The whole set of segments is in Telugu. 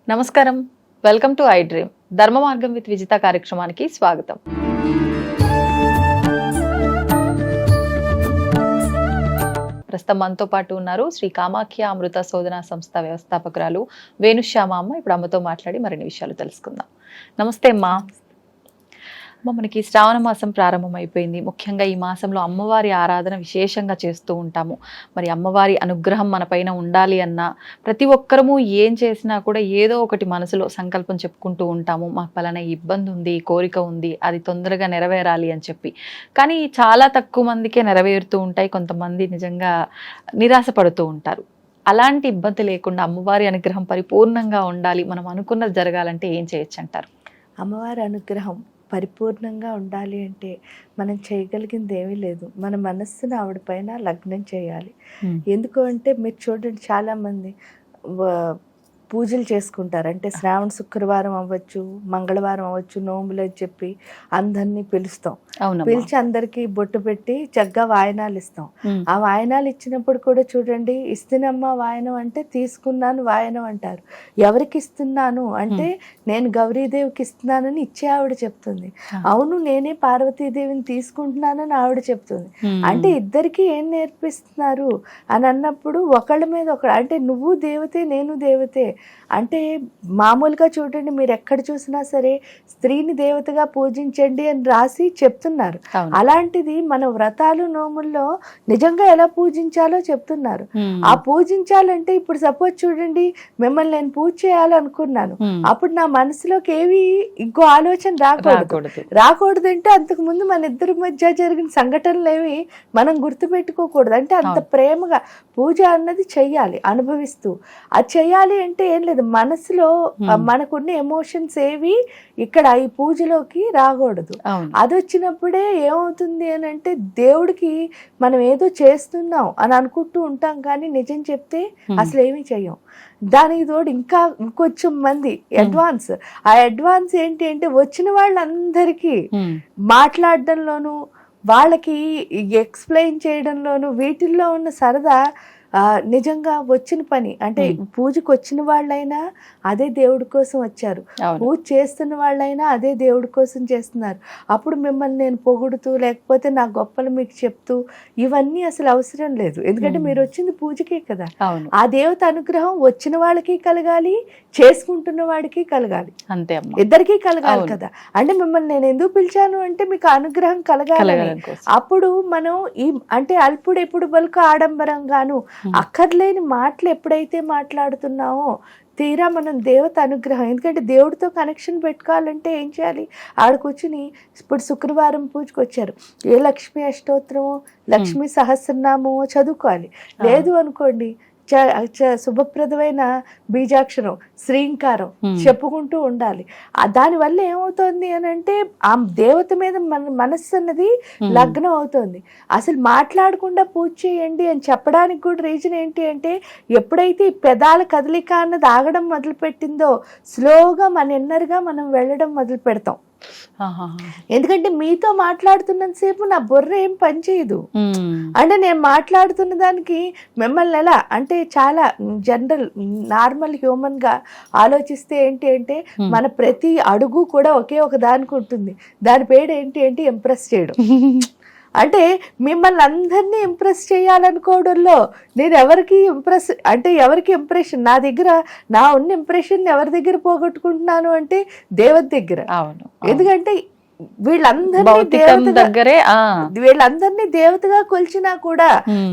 నమస్కారం, వెల్కమ్ టు ఐ డ్రీమ్. ధర్మ మార్గం విత్ విజిత కార్యక్రమానికి స్వాగతం. ప్రస్తుతం మనతో పాటు ఉన్నారు శ్రీ కామాఖ్య అమృత శోధన సంస్థ వ్యవస్థాపకురాలు వేణుశ్యామ అమ్మ. ఇప్పుడు అమ్మతో మాట్లాడి మరిన్ని విషయాలు తెలుసుకుందాం. నమస్తే అమ్మా. మనకి శ్రావణ మాసం ప్రారంభమైపోయింది. ముఖ్యంగా ఈ మాసంలో అమ్మవారి ఆరాధన విశేషంగా చేస్తూ ఉంటాము. మరి అమ్మవారి అనుగ్రహం మన పైన ఉండాలి అన్నా, ప్రతి ఒక్కరము ఏం చేసినా కూడా ఏదో ఒకటి మనసులో సంకల్పం చెప్పుకుంటూ ఉంటాము. మాకు పలానా ఇబ్బంది ఉంది, కోరిక ఉంది, అది తొందరగా నెరవేరాలి అని చెప్పి. కానీ చాలా తక్కువ మందికే నెరవేరుతూ ఉంటాయి. కొంతమంది నిజంగా నిరాశపడుతూ ఉంటారు. అలాంటి ఇబ్బంది లేకుండా అమ్మవారి అనుగ్రహం పరిపూర్ణంగా ఉండాలి, మనం అనుకున్నది జరగాలంటే ఏం చేయొచ్చు అంటారు? అమ్మవారి అనుగ్రహం పరిపూర్ణంగా ఉండాలి అంటే మనం చేయగలిగింది ఏమీ లేదు. మన మనస్సును ఆవిడ పైన లగ్నం చేయాలి. ఎందుకు అంటే మీరు చూడండి, చాలామంది పూజలు చేసుకుంటారు. అంటే శ్రావణ శుక్రవారం అవ్వచ్చు, మంగళవారం అవ్వచ్చు, నోములు అని చెప్పి అందరినీ పిలుస్తాం. పిలిచి అందరికీ బొట్టు పెట్టి చక్కగా వాయనాలు ఇస్తాం. ఆ వాయనాలు ఇచ్చినప్పుడు కూడా చూడండి, ఇస్తున్నమ్మా వాయనం అంటే తీసుకున్నాను వాయనం అంటారు. ఎవరికి ఇస్తున్నాను అంటే నేను గౌరీదేవికి ఇస్తున్నానని ఇచ్చే ఆవిడ చెప్తుంది. అవును, నేనే పార్వతీదేవిని తీసుకుంటున్నానని ఆవిడ చెప్తుంది. అంటే ఇద్దరికి ఏం నేర్పిస్తున్నారు అని అన్నప్పుడు ఒకళ్ళ మీద ఒకళ్ళు, అంటే నువ్వు దేవతే నేను దేవతే. అంటే మామూలుగా చూడండి, మీరు ఎక్కడ చూసినా సరే స్త్రీని దేవతగా పూజించండి అని రాసి చెప్తున్నారు. అలాంటిది మన వ్రతాలు నోముల్లో నిజంగా ఎలా పూజించాలో చెప్తున్నారు. ఆ పూజించాలంటే ఇప్పుడు సపోజ్ చూడండి, మిమ్మల్ని నేను పూజ చేయాలనుకున్నాను, అప్పుడు నా మనసులోకి ఏవి ఇంకో ఆలోచన రాకూడదంటే అంతకు ముందు మన ఇద్దరి మధ్య జరిగిన సంఘటనలు ఏవి మనం గుర్తుపెట్టుకోకూడదు. అంటే అంత ప్రేమగా పూజ అన్నది చెయ్యాలి, అనుభవిస్తూ. అది చెయ్యాలి అంటే ఏం లేదు, మనసులో మనకున్న ఎమోషన్స్ ఏవి ఇక్కడ ఈ పూజలోకి రాకూడదు. అది వచ్చినప్పుడే ఏమవుతుంది అని అంటే దేవుడికి మనం ఏదో చేస్తున్నాం అని అనుకుంటూ ఉంటాం, కానీ నిజం చెప్తే అసలు ఏమీ చెయ్యం. దానికి తోడు ఇంకా ఇంకొంచెం మంది అడ్వాన్స్. ఆ అడ్వాన్స్ ఏంటి అంటే వచ్చిన వాళ్ళందరికీ మాట్లాడడంలోనూ వాళ్ళకి ఎక్స్ప్లెయిన్ చేయడంలోనూ వీటిల్లో ఉన్న సరదా నిజంగా వచ్చిన పని. అంటే పూజకు వచ్చిన వాళ్ళైనా అదే దేవుడి కోసం వచ్చారు, పూజ చేస్తున్న వాళ్ళైనా అదే దేవుడి కోసం చేస్తున్నారు. అప్పుడు మిమ్మల్ని నేను పొగుడుతూ లేకపోతే నా గొప్పలు మీకు చెప్తూ ఇవన్నీ అసలు అవసరం లేదు. ఎందుకంటే మీరు వచ్చింది పూజకే కదా. ఆ దేవత అనుగ్రహం వచ్చిన వాళ్ళకి కలగాలి, చేసుకుంటున్న వాడికి కలగాలి, అంతే, ఇద్దరికీ కలగాలి కదా. అంటే మిమ్మల్ని నేను ఎందుకు పిలిచాను అంటే మీకు అనుగ్రహం కలగాలి. అప్పుడు మనం ఈ అంటే అల్పుడు ఎప్పుడు బలుకు ఆడంబరంగాను అక్కర్లేని మాటలు ఎప్పుడైతే మాట్లాడుతున్నామో తీరా మనం దేవత అనుగ్రహం. ఎందుకంటే దేవుడితో కనెక్షన్ పెట్టుకోవాలంటే ఏం చేయాలి, ఆడకూర్చుని ఇప్పుడు శుక్రవారం పూజకు వచ్చారు, ఏ లక్ష్మీ అష్టోత్తరమో లక్ష్మీ సహస్రనామమో చదువుకోవాలి. లేదు అనుకోండి, శుభప్రదమైన బీజాక్షరం శ్రీంకారం చెప్పుకుంటూ ఉండాలి. దానివల్ల ఏమవుతుంది అని అంటే ఆ దేవత మీద మన మనస్సు అన్నది లగ్నం అవుతుంది. అసలు మాట్లాడకుండా పూజ చేయండి అని చెప్పడానికి కూడా రీజన్ ఏంటి అంటే, ఎప్పుడైతే ఈ పెదాల కదలిక అన్నది ఆగడం మొదలు పెట్టిందో స్లోగా మన ఇన్నర్గా మనం వెళ్ళడం మొదలు పెడతాం. ఎందుకంటే మీతో మాట్లాడుతున్నంతసేపు నా బుర్ర ఏం పని చేయదు. అంటే నేను మాట్లాడుతున్న దానికి మిమ్మల్ని ఎలా అంటే చాలా జనరల్ నార్మల్ హ్యూమన్ గా ఆలోచిస్తే ఏంటి అంటే మన ప్రతి అడుగు కూడా ఒకే ఒక దానికి ఉంటుంది. దాని పేరు ఏంటి అంటే ఇంప్రెస్ చేయడం. అంటే మిమ్మల్ని అందరినీ ఇంప్రెస్ చేయాలనుకోవడంలో నేను ఎవరికి ఇంప్రెస్ అంటే ఎవరికి ఇంప్రెషన్, నా దగ్గర నా ఉన్న ఇంప్రెషన్ ఎవరి దగ్గర పోగొట్టుకుంటున్నాను అంటే దేవత దగ్గర. ఎందుకంటే వీళ్ళందరినీ దేవతగా కొలిచినా కూడా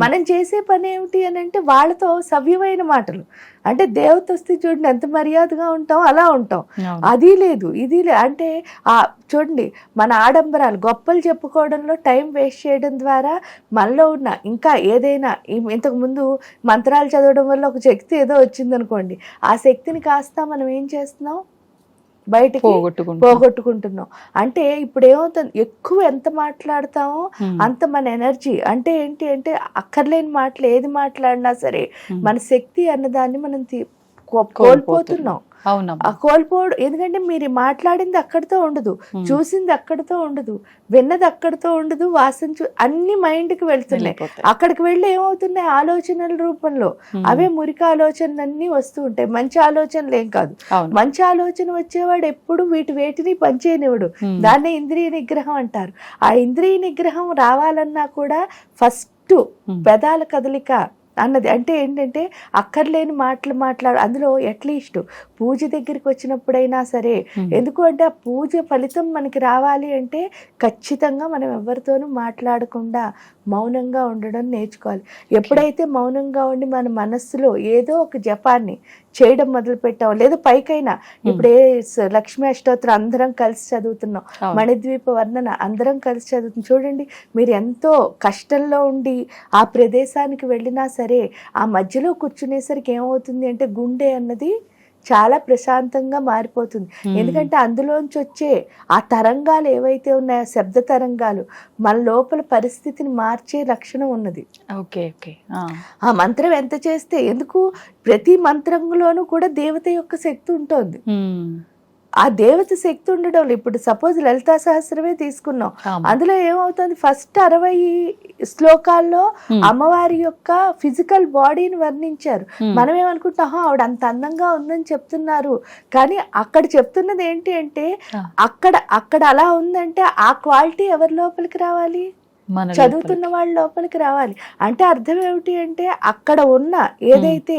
మనం చేసే పని ఏమిటి అని అంటే వాళ్ళతో సవ్యమైన మాటలు. అంటే దేవత వస్తే చూడండి ఎంత మర్యాదగా ఉంటాం, అలా ఉంటాం. అది లేదు ఇది లేదు. అంటే చూడండి మన ఆడంబరాలు గొప్పలు చెప్పుకోవడంలో టైం వేస్ట్ చేయడం ద్వారా మనలో ఉన్న ఇంకా ఏదైనా ఇంతకుముందు మంత్రాలు చదవడం వల్ల ఒక శక్తి ఏదో వచ్చిందనుకోండి, ఆ శక్తిని కాస్త మనం ఏం చేస్తున్నాం, బయటకి పోగొట్టుకుంటున్నాం. అంటే ఇప్పుడు ఏమవుతుంది, ఎక్కువ ఎంత మాట్లాడతామో అంత మన ఎనర్జీ అంటే ఏంటి అంటే అక్కర్లేని మాటలు ఏది మాట్లాడినా సరే మన శక్తి అన్నదాన్ని మనం కోల్పోతున్నాం. అవునమ్మా. ఆ కోల్పోవడం ఎందుకంటే మీరు మాట్లాడింది అక్కడితో ఉండదు, చూసింది అక్కడితో ఉండదు, విన్నది అక్కడితో ఉండదు, వాసన అన్ని మైండ్కి వెళ్తున్నాయి. అక్కడికి వెళ్ళి ఏమవుతున్నాయి, ఆలోచనల రూపంలో అవే మురికి ఆలోచనలన్నీ వస్తూ ఉంటాయి. మంచి ఆలోచనలు ఏం కాదు. మంచి ఆలోచన వచ్చేవాడు ఎప్పుడు వేటిని పనిచేయనివాడు. దాన్నే ఇంద్రియ నిగ్రహం అంటారు. ఆ ఇంద్రియ నిగ్రహం రావాలన్నా కూడా ఫస్ట్ పెదాల కదలిక అన్నది. అంటే ఏంటంటే అక్కర్లేని మాట్లాడు. అందులో అట్లీస్ట్ పూజ దగ్గరికి వచ్చినప్పుడైనా సరే, ఎందుకు అంటే ఆ పూజ ఫలితం మనకి రావాలి అంటే ఖచ్చితంగా మనం ఎవరితోనూ మాట్లాడకుండా మౌనంగా ఉండడం నేర్చుకోవాలి. ఎప్పుడైతే మౌనంగా ఉండి మన మనస్సులో ఏదో ఒక జపాన్ని చేయడం మొదలు పెట్టాం, లేదా పైకైనా ఇప్పుడు లక్ష్మీ అష్టోత్తరం అందరం కలిసి చదువుతున్నాం, మణిద్వీప వర్ణన అందరం కలిసి చదువుతున్నాం. చూడండి, మీరు ఎంతో కష్టంలో ఉండి ఆ ప్రదేశానికి వెళ్ళినా సరే ఆ మధ్యలో కూర్చునేసరికి ఏమవుతుంది అంటే గుండె అన్నది చాలా ప్రశాంతంగా మారిపోతుంది. ఎందుకంటే అందులోంచి వచ్చే ఆ తరంగాలు ఏవైతే ఉన్నాయో, శబ్ద తరంగాలు, మన లోపల పరిస్థితిని మార్చే లక్షణం ఉన్నది. ఆ మంత్రం ఎంత చేస్తే, ఎందుకు ప్రతి మంత్రంలోనూ కూడా దేవత యొక్క శక్తి ఉంటుంది. ఆ దేవత శక్తి ఉండడం. ఇప్పుడు సపోజ్ లలితా సహస్రమే తీసుకున్నాం, అందులో ఏమవుతుంది, ఫస్ట్ 60 శ్లోకాల్లో అమ్మవారి యొక్క ఫిజికల్ బాడీని వర్ణించారు. మనం ఏమనుకుంటాం, ఆవిడ అంత అందంగా ఉందని చెప్తున్నారు, కానీ అక్కడ చెప్తున్నది ఏంటి అంటే అక్కడ అలా ఉందంటే ఆ క్వాలిటీ ఎవరి లోపలికి రావాలి, చదువుతున్న వాళ్ళ లోపలికి రావాలి. అంటే అర్థం ఏమిటి అంటే అక్కడ ఉన్న ఏదైతే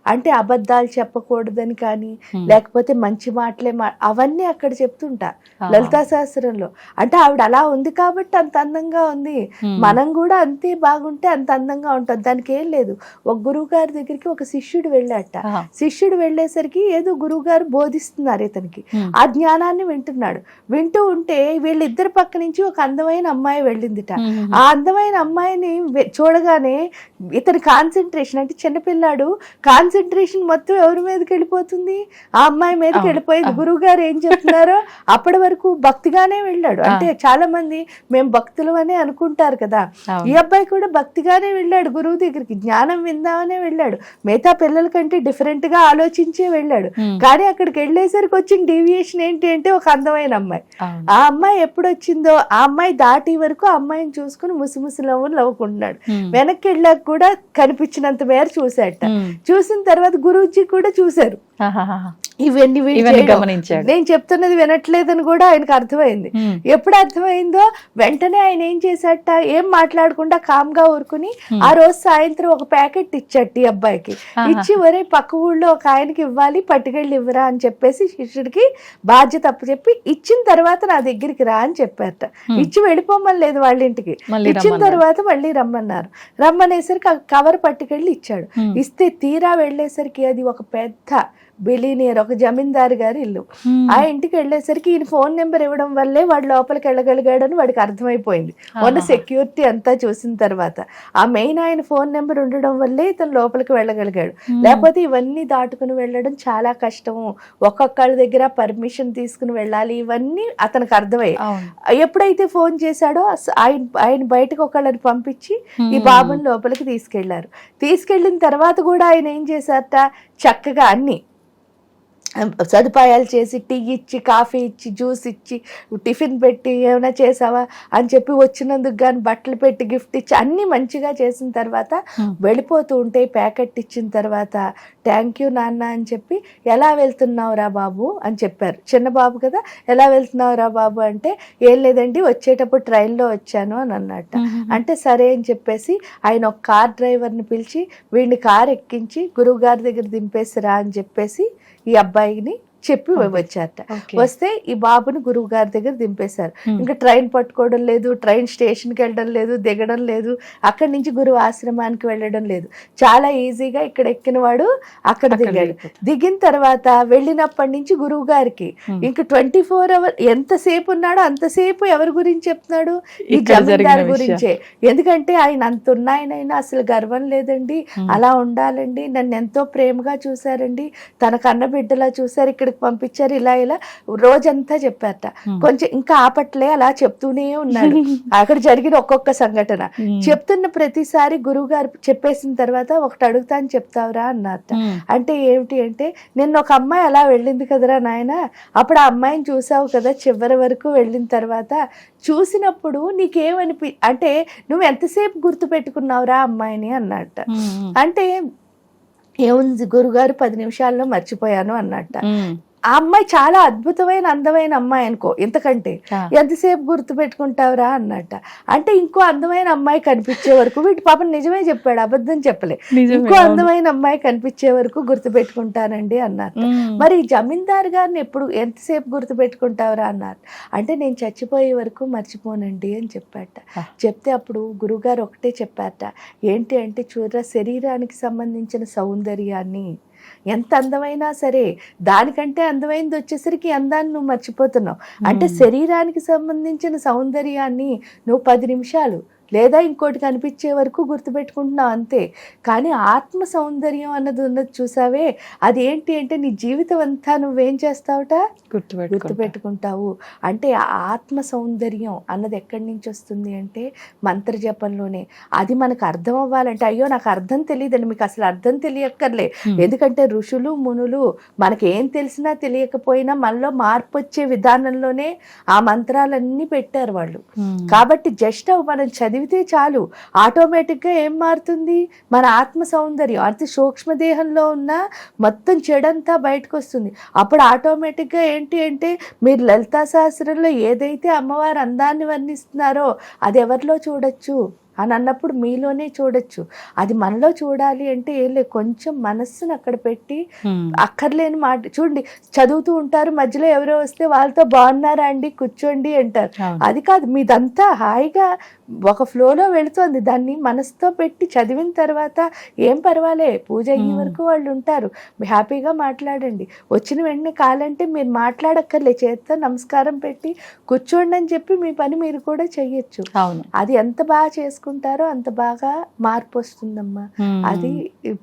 అంటే అబద్ధాలు చెప్పకూడదని కానీ, లేకపోతే మంచి మాటలే అవన్నీ అక్కడ చెప్తుంటా లలితా సహస్రంలో. అంటే ఆవిడ అలా ఉంది కాబట్టి అంత అందంగా ఉంది, మనం కూడా అంతే బాగుంటే అంత అందంగా ఉంటుంది. దానికి ఏం లేదు. ఒక గురువు గారి దగ్గరికి ఒక శిష్యుడు వెళ్ళాట. శిష్యుడు వెళ్ళేసరికి ఏదో గురువు గారు బోధిస్తున్నారు ఇతనికి, ఆ జ్ఞానాన్ని వింటూ ఉంటే వీళ్ళిద్దరి పక్క నుంచి ఒక అందమైన అమ్మాయి వెళ్ళిందిట. ఆ అందమైన అమ్మాయిని చూడగానే ఇతని కాన్సన్ట్రేషన్, అంటే చిన్నపిల్లాడు కాన్సన్ట్రేషన్ మొత్తం ఎవరి మీదకి వెళ్ళిపోతుంది, ఆ అమ్మాయి మీదకి వెళ్ళిపోయింది. గురువు గారు ఏం చెప్తున్నారో అప్పటి వరకు భక్తిగానే వెళ్ళాడు. అంటే చాలా మంది మేము భక్తులు అని అనుకుంటారు కదా, ఈ అబ్బాయి కూడా భక్తిగానే వెళ్ళాడు గురువు దగ్గరికి, జ్ఞానం విందామనే వెళ్ళాడు, మిగతా పిల్లల కంటే డిఫరెంట్ గా ఆలోచించే వెళ్ళాడు. కానీ అక్కడికి వెళ్ళేసరికి వచ్చిన డీవియేషన్ ఏంటి అంటే ఒక అందమైన అమ్మాయి. ఆ అమ్మాయి ఎప్పుడు వచ్చిందో ఆ అమ్మాయి దాటి వరకు ఆ అమ్మాయిని చూసుకుని ముసిముసి నవ్వులు నవ్వుకుంటున్నాడు. వెనక్కి వెళ్ళాక కూడా కనిపించినంత మేర చూశాట. చూసిన తర్వాత గురూజీ కూడా చూశారు, ఇవన్నీ గమనించాడు. నేను చెప్తున్నది వినట్లేదని కూడా ఆయనకు అర్థమైంది. ఎప్పుడు అర్థమైందో వెంటనే ఆయన ఏం చేశాట, ఏం మాట్లాడకుండా కామ్ గా ఊరుకుని ఆ రోజు సాయంత్రం ఒక ప్యాకెట్ ఇచ్చాడు ఈ అబ్బాయికి. ఇచ్చి ఒరే పక్క ఊళ్ళో ఒక ఆయనకి ఇవ్వాలి, పట్టుకెళ్ళి ఇవ్వరా అని చెప్పేసి శిష్యుడికి బాధ్యత అప్పచెప్పి ఇచ్చిన తర్వాత నా దగ్గరికి రా అని చెప్పారట. ఇచ్చి వెళ్ళిపోమని లేదు వాళ్ళ ఇంటికి, ఇచ్చిన తర్వాత మళ్ళీ రమ్మన్నారు. రమ్మనేసరికి ఆ కవర్ పట్టుకెళ్ళి ఇచ్చాడు. ఇస్తే తీరా వెళ్ళేసరికి అది ఒక పెద్ద బిలీనియర్, ఒక జమీందారు గారి ఇల్లు. ఆ ఇంటికి వెళ్ళేసరికి ఈయన ఫోన్ నెంబర్ ఇవ్వడం వల్లే వాడు లోపలికి వెళ్ళగలిగాడని వాడికి అర్థమైపోయింది. మొన్న సెక్యూరిటీ అంతా చూసిన తర్వాత ఆ మెయిన్ ఆయన ఫోన్ నెంబర్ ఉండడం వల్లే ఇతను లోపలికి వెళ్ళగలిగాడు. లేకపోతే ఇవన్నీ దాటుకుని వెళ్ళడం చాలా కష్టము, ఒక్కొక్కళ్ళ దగ్గర పర్మిషన్ తీసుకుని వెళ్ళాలి, ఇవన్నీ అతనికి అర్థమయ్యాయి. ఎప్పుడైతే ఫోన్ చేశాడో ఆయన బయటకు ఒకళ్ళని పంపించి ఈ బాబుని లోపలికి తీసుకెళ్లారు. తీసుకెళ్లిన తర్వాత కూడా ఆయన ఏం చేశారట, చక్కగా అన్ని సదుపాయాలు చేసి టీ ఇచ్చి, కాఫీ ఇచ్చి, జ్యూస్ ఇచ్చి, టిఫిన్ పెట్టి ఏమైనా చేసావా అని చెప్పి వచ్చినందుకు కానీ బట్టలు పెట్టి గిఫ్ట్ ఇచ్చి అన్ని మంచిగా చేసిన తర్వాత వెళ్ళిపోతూ ఉంటే ప్యాకెట్ ఇచ్చిన తర్వాత థ్యాంక్ యూ నాన్న అని చెప్పి, ఎలా వెళ్తున్నావురా బాబు అని చెప్పారు. చిన్న బాబు కదా, ఎలా వెళ్తున్నావురా బాబు అంటే ఏం లేదండి వచ్చేటప్పుడు ట్రైన్లో వచ్చాను అని అన్నట్ట. అంటే సరే అని చెప్పేసి ఆయన ఒక కార్ డ్రైవర్ని పిలిచి వీడిని కార్ ఎక్కించి గురువు గారి దగ్గర దింపేసిరా అని చెప్పేసి ఈ అబ్బాయిని చెప్పి వచ్చారట. వస్తే ఈ బాబుని గురువు గారి దగ్గర దింపేశారు. ఇంకా ట్రైన్ పట్టుకోవడం లేదు, ట్రైన్ స్టేషన్కి వెళ్ళడం లేదు, దిగడం లేదు, అక్కడి నుంచి గురువు ఆశ్రమానికి వెళ్ళడం లేదు. చాలా ఈజీగా ఇక్కడ ఎక్కిన వాడు అక్కడ దిగాడు. దిగిన తర్వాత వెళ్ళినప్పటి నుంచి గురువు గారికి ఇంకా 24 hours ఎంతసేపు ఉన్నాడో అంతసేపు ఎవరి గురించి చెప్తున్నాడు, ఈ జమీందారు గురించే. ఎందుకంటే ఆయన అంత ఉన్నాయనైనా అసలు గర్వం లేదండి, అలా ఉండాలండి, నన్ను ఎంతో ప్రేమగా చూశారండి, తన కన్న బిడ్డలా చూశారు, ఇక్కడ ఇక్కడికి పంపించారు, ఇలా ఇలా రోజంతా చెప్పారట. కొంచెం ఇంకా ఆపట్లే, అలా చెప్తూనే ఉన్నాడు. అక్కడ జరిగిన ఒక్కొక్క సంఘటన చెప్తున్న ప్రతిసారి గురువు గారు చెప్పేసిన తర్వాత ఒకటి అడుగుతాను చెప్తావురా అన్నారట. అంటే ఏమిటి అంటే, నిన్న ఒక అమ్మాయి అలా వెళ్ళింది కదరా నాయన, అప్పుడు ఆ అమ్మాయిని చూసావు కదా చివరి వరకు వెళ్ళిన తర్వాత, చూసినప్పుడు నీకేమనిపి అంటే నువ్వు ఎంతసేపు గుర్తు పెట్టుకున్నావురా అమ్మాయిని అన్నట్ట. అంటే ఏముంది గురుగారు 10 నిమిషాల్లో మర్చిపోయాను అన్నట్ట. ఆ అమ్మాయి చాలా అద్భుతమైన అందమైన అమ్మాయి అనుకో, ఎంతకంటే ఎంతసేపు గుర్తు పెట్టుకుంటావురా అన్నట్ట. అంటే ఇంకో అందమైన అమ్మాయి కనిపించే వరకు, వీటి పాపం నిజమే చెప్పాడు, అబద్ధం చెప్పలే, ఇంకో అందమైన అమ్మాయి కనిపించే వరకు గుర్తు పెట్టుకుంటానండి అన్నారు. మరి జమీందారు గారిని ఎప్పుడు ఎంతసేపు గుర్తు పెట్టుకుంటావురా అన్నారు. అంటే నేను చచ్చిపోయే వరకు మర్చిపోనండి అని చెప్పాట. చెప్తే అప్పుడు గురువుగారు ఒకటే చెప్పారట, ఏంటి అంటే చూడరా, శరీరానికి సంబంధించిన సౌందర్యాన్ని ఎంత అందమైనా సరే దానికంటే అందమైనది వచ్చేసరికి అందాన్ని నువ్వు మర్చిపోతున్నావు. అంటే శరీరానికి సంబంధించిన సౌందర్యాన్ని నువ్వు 10 నిమిషాలు లేదా ఇంకోటి కనిపించే వరకు గుర్తుపెట్టుకుంటున్నావు అంతే. కానీ ఆత్మ సౌందర్యం అన్నది ఉన్నది చూసావే, అది ఏంటి అంటే నీ జీవితం అంతా నువ్వేం చేస్తావుట, గుర్తుపెట్టుకుంటావు. అంటే ఆ ఆత్మ సౌందర్యం అన్నది ఎక్కడి నుంచి వస్తుంది అంటే మంత్ర జపంలోనే. అది మనకు అర్థం అవ్వాలంటే, అయ్యో నాకు అర్థం తెలియదండి, మీకు అసలు అర్థం తెలియక్కర్లే. ఎందుకంటే ఋషులు మునులు మనకేం తెలిసినా తెలియకపోయినా మనలో మార్పు వచ్చే విధానంలోనే ఆ మంత్రాలన్నీ పెట్టారు వాళ్ళు. కాబట్టి జస్ట్ మనం చదివితే చాలు, ఆటోమేటిక్గా ఏం మారుతుంది, మన ఆత్మ సౌందర్యం అంటే సూక్ష్మదేహంలో ఉన్న మొత్తం చెడంతా బయటకు వస్తుంది. అప్పుడు ఆటోమేటిక్గా ఏంటి అంటే, మీరు లలితా సహస్రంలో ఏదైతే అమ్మవారు అందాన్ని వర్ణిస్తున్నారో అది ఎవరిలో చూడొచ్చు అని అన్నప్పుడు మీలోనే చూడొచ్చు. అది మనలో చూడాలి అంటే ఏం లేదు, కొంచెం మనస్సును అక్కడ పెట్టి, అక్కర్లేని మాట చూడండి, చదువుతూ ఉంటారు, మధ్యలో ఎవరో వస్తే వాళ్ళతో బాగున్నారా అండి కూర్చోండి అంటారు. అది కాదు, మీదంతా హాయిగా ఒక ఫ్లోలో వెళుతోంది, దాన్ని మనసుతో పెట్టి చదివిన తర్వాత ఏం పర్వాలే, పూజ అయ్యే వరకు వాళ్ళు ఉంటారు, హ్యాపీగా మాట్లాడండి. వచ్చిన వెంటనే కాలంటే మీరు మాట్లాడక్కర్లే, చేత్తో నమస్కారం పెట్టి కూర్చోండి అని చెప్పి మీ పని మీరు కూడా చెయ్యొచ్చు. అది ఎంత బాగా చేసుకుంటారో అంత బాగా మార్పు వస్తుందమ్మా. అది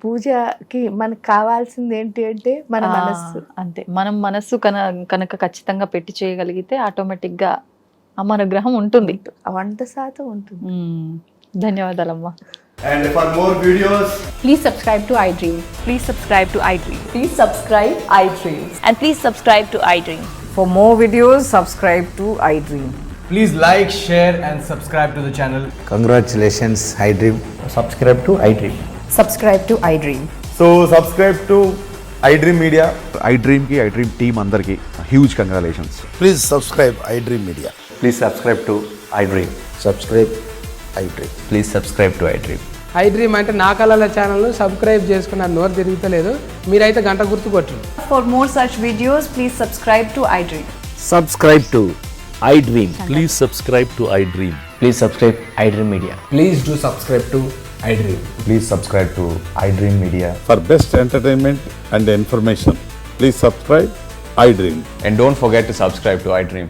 పూజకి మనకు కావాల్సింది ఏంటి అంటే మన మనస్సు. అంతే, మనం మనస్సు కనుక ఖచ్చితంగా పెట్టి చేయగలిగితే ఆటోమేటిక్ గా అమ్మ అనుగ్రహం ఉంటుంది, 100% ఉంటుంది. ధన్యవాదాలమ్మా. And for more videos, please subscribe to iDream. Please subscribe to iDream. Please subscribe iDream. And please subscribe to iDream. For more videos, subscribe to iDream. please like, share and subscribe to the channel. Congratulations, iDream. Subscribe to iDream. Subscribe to iDream. So subscribe to iDream Media. iDream team andarki huge congratulations. Please subscribe iDream Media. Please subscribe to iDream. Subscribe iDream. Please subscribe to iDream. iDream అంటే నా కళల ఛానల్ను సబ్స్క్రైబ్ చేసుకున్న నోరు తిరుగుతలేదు, మీరైతే గంట గుర్తు కొట్టండి. For more such videos, please subscribe to iDream. Subscribe to iDream. Please subscribe to iDream. Please subscribe iDream Media. Please do subscribe to iDream. Please subscribe to iDream Media. For best entertainment and information, please subscribe iDream. And don't forget to subscribe to iDream.